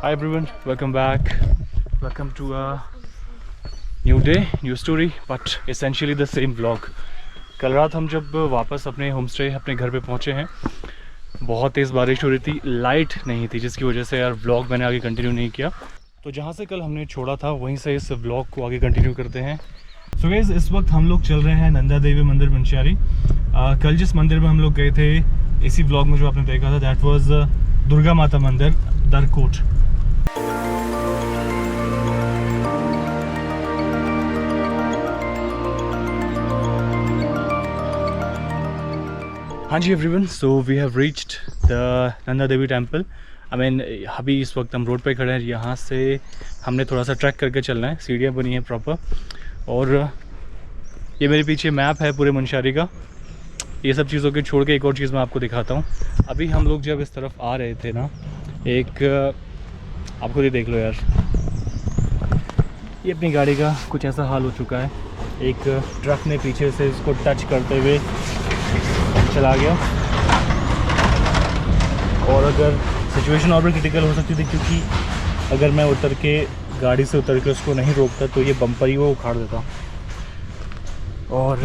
Hi everyone, welcome back. Welcome to a new day, new story, but essentially the same vlog. कल रात हम जब वापस अपने होम स्टे अपने घर पे पहुंचे हैं, बहुत तेज़ बारिश हो रही थी, लाइट नहीं थी, जिसकी वजह से यार व्लॉग मैंने आगे कंटिन्यू नहीं किया। तो जहां से कल हमने छोड़ा था वहीं से इस व्लॉग को आगे कंटिन्यू करते हैं। सो गाइस, इस वक्त हम लोग चल रहे हैं नंदा देवी मंदिर मुंशियारी। कल जिस मंदिर में हम लोग गए थे, इसी व्लॉग में जो आपने देखा था, दैट वाज दुर्गा माता मंदिर, दरकोट। हाँ जी everyone, so we have reached the Nanda Devi temple. I mean अभी इस वक्त हम रोड पे खड़े हैं। यहाँ से हमने थोड़ा सा ट्रैक करके चलना है, सीढ़ियाँ बनी हैं प्रॉपर। और ये मेरे पीछे मैप है पूरे मुंशियारी का। ये सब चीज़ों के छोड़ के एक और चीज़ मैं आपको दिखाता हूँ। अभी हम लोग जब इस तरफ आ रहे थे ना, एक आप खुद ही देख लो यार, ये अपनी गाड़ी का कुछ ऐसा हाल हो चुका है। एक ट्रक ने पीछे से इसको टच करते हुए चला गया, और अगर सिचुएशन और भी क्रिटिकल हो सकती थी, क्योंकि अगर मैं उतर के गाड़ी से उतर के उसको नहीं रोकता तो ये बम्पर ही वो उखाड़ देता। और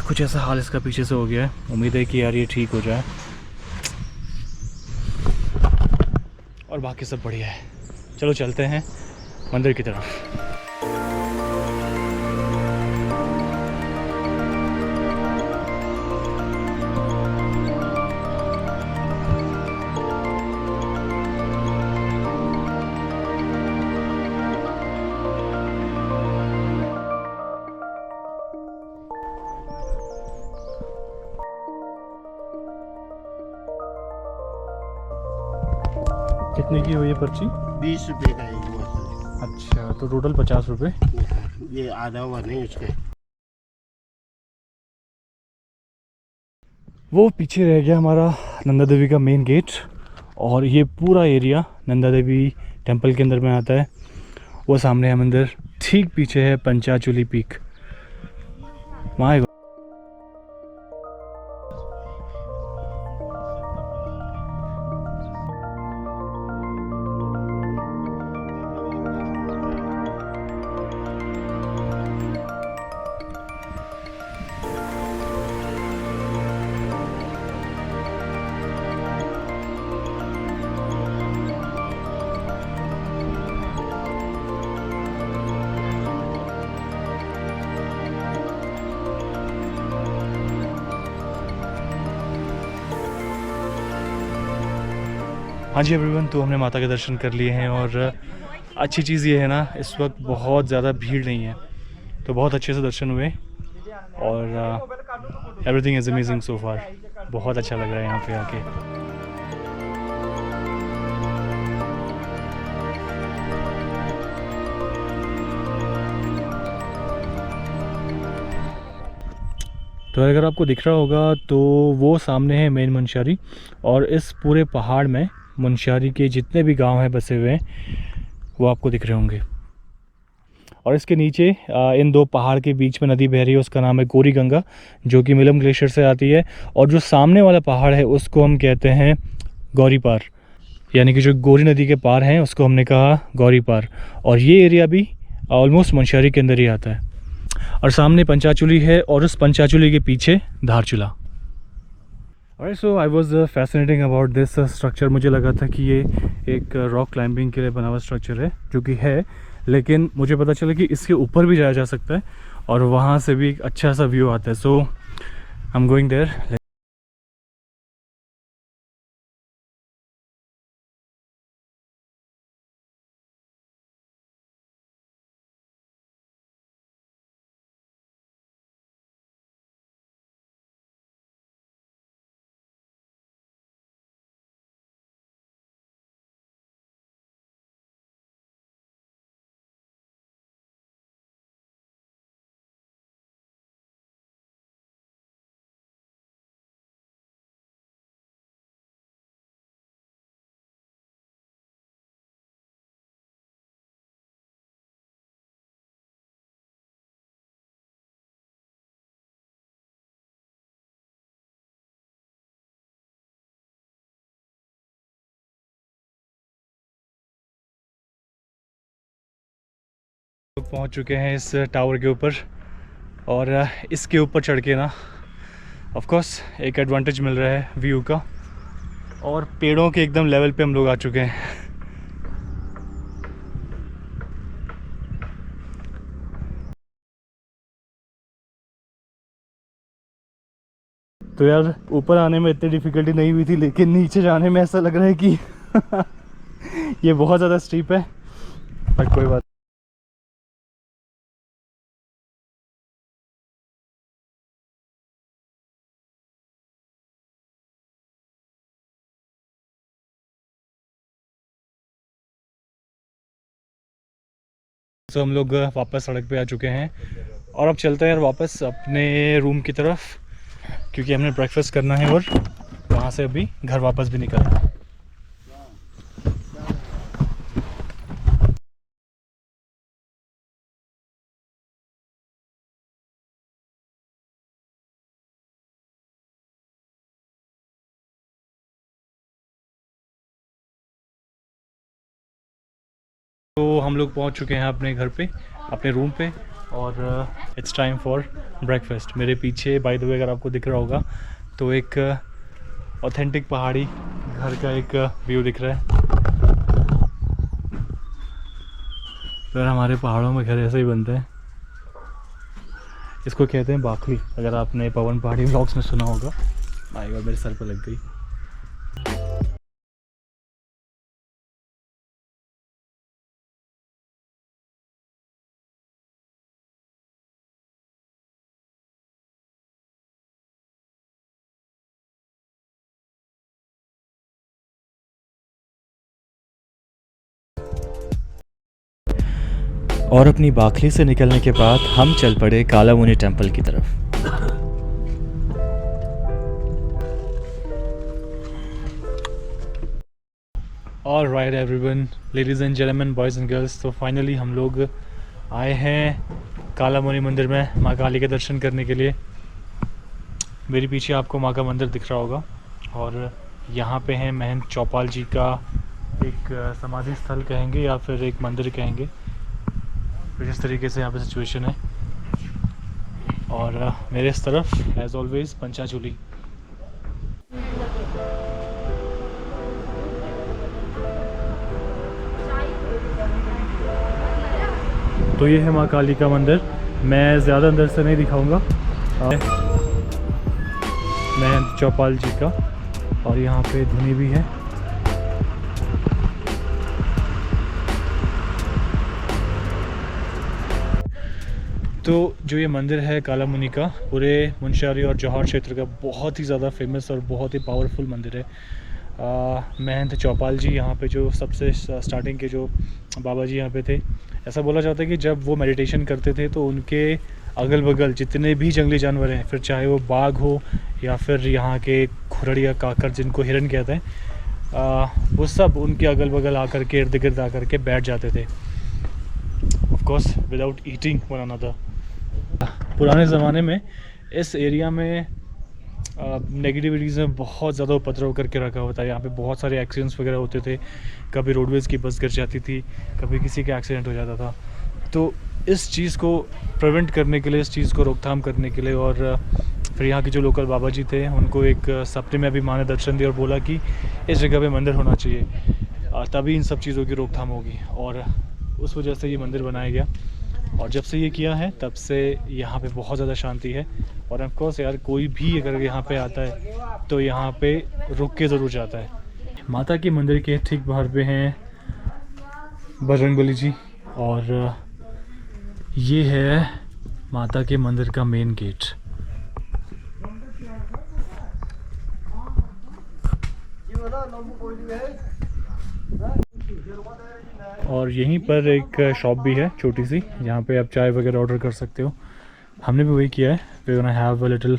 कुछ ऐसा हाल इसका पीछे से हो गया है। उम्मीद है कि यार ये ठीक हो जाए, और बाकी सब बढ़िया है। चलो चलते हैं मंदिर की तरफ। कितने की हुई है पर्ची? 20 रुपए का एक बोतल। अच्छा, तो टोटल 50 रुपये। ये आधा हुआ नहीं उसका। वो पीछे रह गया हमारा नंदा देवी का मेन गेट, और ये पूरा एरिया नंदा देवी टेम्पल के अंदर में आता है। वो सामने है मंदिर, ठीक पीछे है पंचाचूली पीक। माय हाँ जी एवरीवन, तो हमने माता के दर्शन कर लिए हैं, और अच्छी चीज़ ये है ना, इस वक्त बहुत ज़्यादा भीड़ नहीं है, तो बहुत अच्छे से दर्शन हुए। और एवरीथिंग इज़ अमेजिंग सो फार। बहुत अच्छा लग रहा है यहाँ पे आके। तो अगर आपको दिख रहा होगा तो वो सामने है मेन मुंशियारी, और इस पूरे पहाड़ में मुंशियारी के जितने भी गांव हैं बसे हुए हैं, वो आपको दिख रहे होंगे। और इसके नीचे इन दो पहाड़ के बीच में नदी बह रही है, उसका नाम है गौरी गंगा, जो कि मिलम ग्लेशियर से आती है। और जो सामने वाला पहाड़ है उसको हम कहते हैं गौरी पार, यानी कि जो गौरी नदी के पार हैं उसको हमने कहा गौरी पार। और ये एरिया भी ऑलमोस्ट मुंशियारी के अंदर ही आता है। और सामने पंचाचूली है, और उस पंचाचूली के पीछे धारचूला। और so I was fascinating about this structure. मुझे लगा था कि ये एक रॉक क्लाइंबिंग के लिए बना हुआ स्ट्रक्चर है, जो कि है, लेकिन मुझे पता चला कि इसके ऊपर भी जाया जा सकता है, और वहाँ से भी एक अच्छा सा व्यू आता है। सो आई एम गोइंग देयर। लोग पहुंच चुके हैं इस टावर के ऊपर और इसके ऊपर चढ़ के ना ऑफ कोर्स एक एडवांटेज मिल रहा है व्यू का, और पेड़ों के एकदम लेवल पे हम लोग आ चुके हैं। तो यार ऊपर आने में इतनी डिफ़िकल्टी नहीं हुई थी, लेकिन नीचे जाने में ऐसा लग रहा है कि ये बहुत ज़्यादा स्टीप है, बट कोई बात। तो हम लोग वापस सड़क पे आ चुके हैं और अब चलते हैं यार वापस अपने रूम की तरफ, क्योंकि हमने ब्रेकफास्ट करना है और वहाँ से अभी घर वापस भी निकलना है। तो हम लोग पहुंच चुके हैं अपने घर पे, अपने रूम पे, और इट्स टाइम फॉर ब्रेकफास्ट। मेरे पीछे बाय द वे अगर आपको दिख रहा होगा तो एक ऑथेंटिक पहाड़ी घर का एक व्यू दिख रहा है। तो हमारे पहाड़ों में घर ऐसे ही बनते हैं। इसको कहते हैं बाखली, अगर आपने पवन पहाड़ी व्लॉग्स में सुना होगा। माय गॉड, मेरे सर पर लग गई। और अपनी बाखली से निकलने के बाद हम चल पड़े कालामुनि टेम्पल की तरफ। All right everyone, ladies and gentleman, boys and girls, तो फाइनली हम लोग आए हैं कालामुनि मंदिर में माँ काली के दर्शन करने के लिए। मेरे पीछे आपको माँ का मंदिर दिख रहा होगा और यहाँ पे है महंत चौपाल जी का एक समाधि स्थल कहेंगे या फिर एक मंदिर कहेंगे, तो जिस तरीके से यहाँ पे सिचुएशन है। और मेरे इस तरफ एज ऑलवेज पंचाचूली। तो ये है माँ काली का मंदिर। मैं ज़्यादा अंदर से नहीं दिखाऊंगा, महंत चौपाल जी का, और यहाँ पे धुनी भी है। तो जो ये मंदिर है कालामुनि का, पूरे मुनस्यारी और जौहर क्षेत्र का बहुत ही ज़्यादा फेमस और बहुत ही पावरफुल मंदिर है। महंत चौपाल जी यहाँ पे जो सबसे स्टार्टिंग के जो बाबा जी यहाँ पे थे, ऐसा बोला जाता है कि जब वो मेडिटेशन करते थे तो उनके अगल बगल जितने भी जंगली जानवर हैं, फिर चाहे वो बाघ हो या फिर यहाँ के खुरड़ या काकर जिनको हिरन कहते हैं, वो सब उनके अगल बगल आकर के इर्द गिर्द आकर के बैठ जाते थे, of course without eating one another. पुराने ज़माने में इस एरिया में नेगेटिविटीज़ में बहुत ज़्यादा उपद्रव करके रखा होता है। यहाँ पे बहुत सारे एक्सीडेंट्स वगैरह होते थे, कभी रोडवेज़ की बस गिर जाती थी, कभी किसी का एक्सीडेंट हो जाता था। तो इस चीज़ को प्रिवेंट करने के लिए, इस चीज़ को रोकथाम करने के लिए, और फिर यहाँ के जो लोकल बाबा जी थे उनको एक सपने में भी माँ ने दर्शन दिया और बोला कि इस जगह पे मंदिर होना चाहिए, तभी इन सब चीज़ों की रोकथाम होगी, और उस वजह से ये मंदिर बनाया गया। और जब से ये किया है तब से यहाँ पे बहुत ज़्यादा शांति है। और ऑफ कोर्स यार कोई भी अगर यहाँ पे आता है तो यहाँ पे रुक के ज़रूर जाता है। माता के मंदिर के ठीक बाहर पे हैं बजरंगबली जी, और ये है माता के मंदिर का मेन गेट। और यहीं पर एक शॉप भी है छोटी सी, जहाँ पे आप चाय वगैरह ऑर्डर कर सकते हो। हमने भी वही किया है। We gonna have a little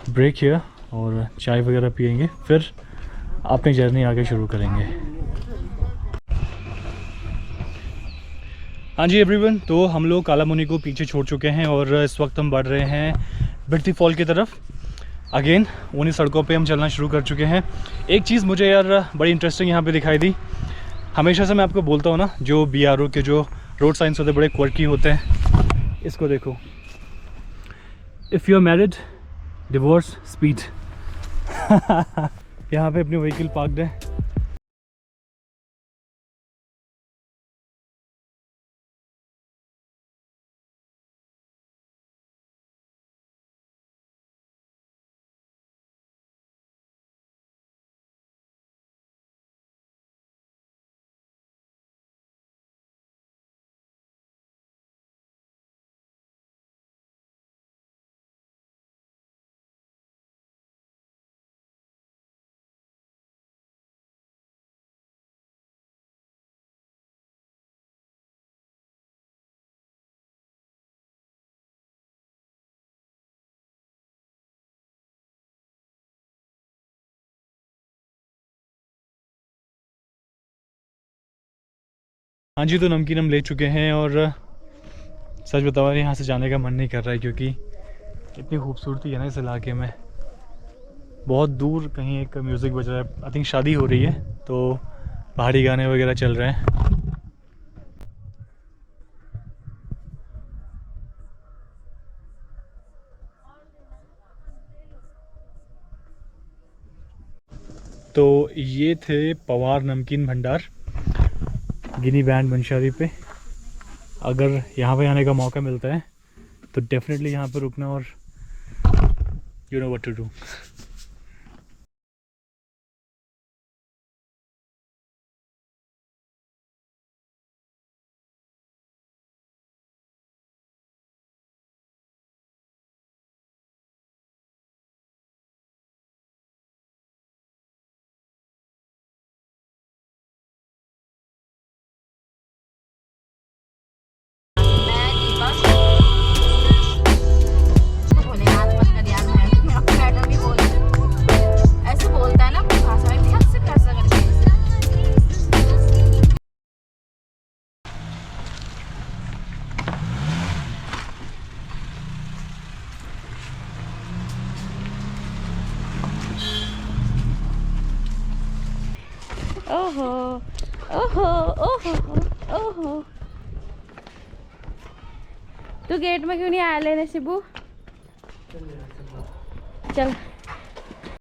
break here और चाय वगैरह पियेंगे, फिर अपनी जर्नी आगे शुरू करेंगे। हाँ जी एवरीवन, तो हम लोग कालामुनि को पीछे छोड़ चुके हैं और इस वक्त हम बढ़ रहे हैं बिरथी फॉल की तरफ। अगेन उन्हीं सड़कों पे हम चलना शुरू कर चुके हैं। एक चीज़ मुझे यार बड़ी इंटरेस्टिंग यहाँ पे दिखाई दी। हमेशा से मैं आपको बोलता हूँ ना, जो BRO के जो रोड साइंस होते बड़े क्वर्की होते हैं। इसको देखो, if you are married divorce speed. यहाँ पे अपनी व्हीकल पार्क्ड है। हाँ जी, तो नमकीन हम ले चुके हैं और सच बताओ यहाँ से जाने का मन नहीं कर रहा है, क्योंकि इतनी खूबसूरती है ना इस इलाके में। बहुत दूर कहीं एक म्यूज़िक बज रहा है, आई थिंक शादी हो रही है, तो पहाड़ी गाने वगैरह चल रहे हैं। तो ये थे पवार नमकीन भंडार, गिनी बैंड मंशारी पे। अगर यहाँ पे आने का मौका मिलता है तो डेफिनेटली यहाँ पे रुकना, और you know what to do. ओहो ओहो ओहो ओहो, तू गेट में क्यों नहीं आया लेने शिबू? चल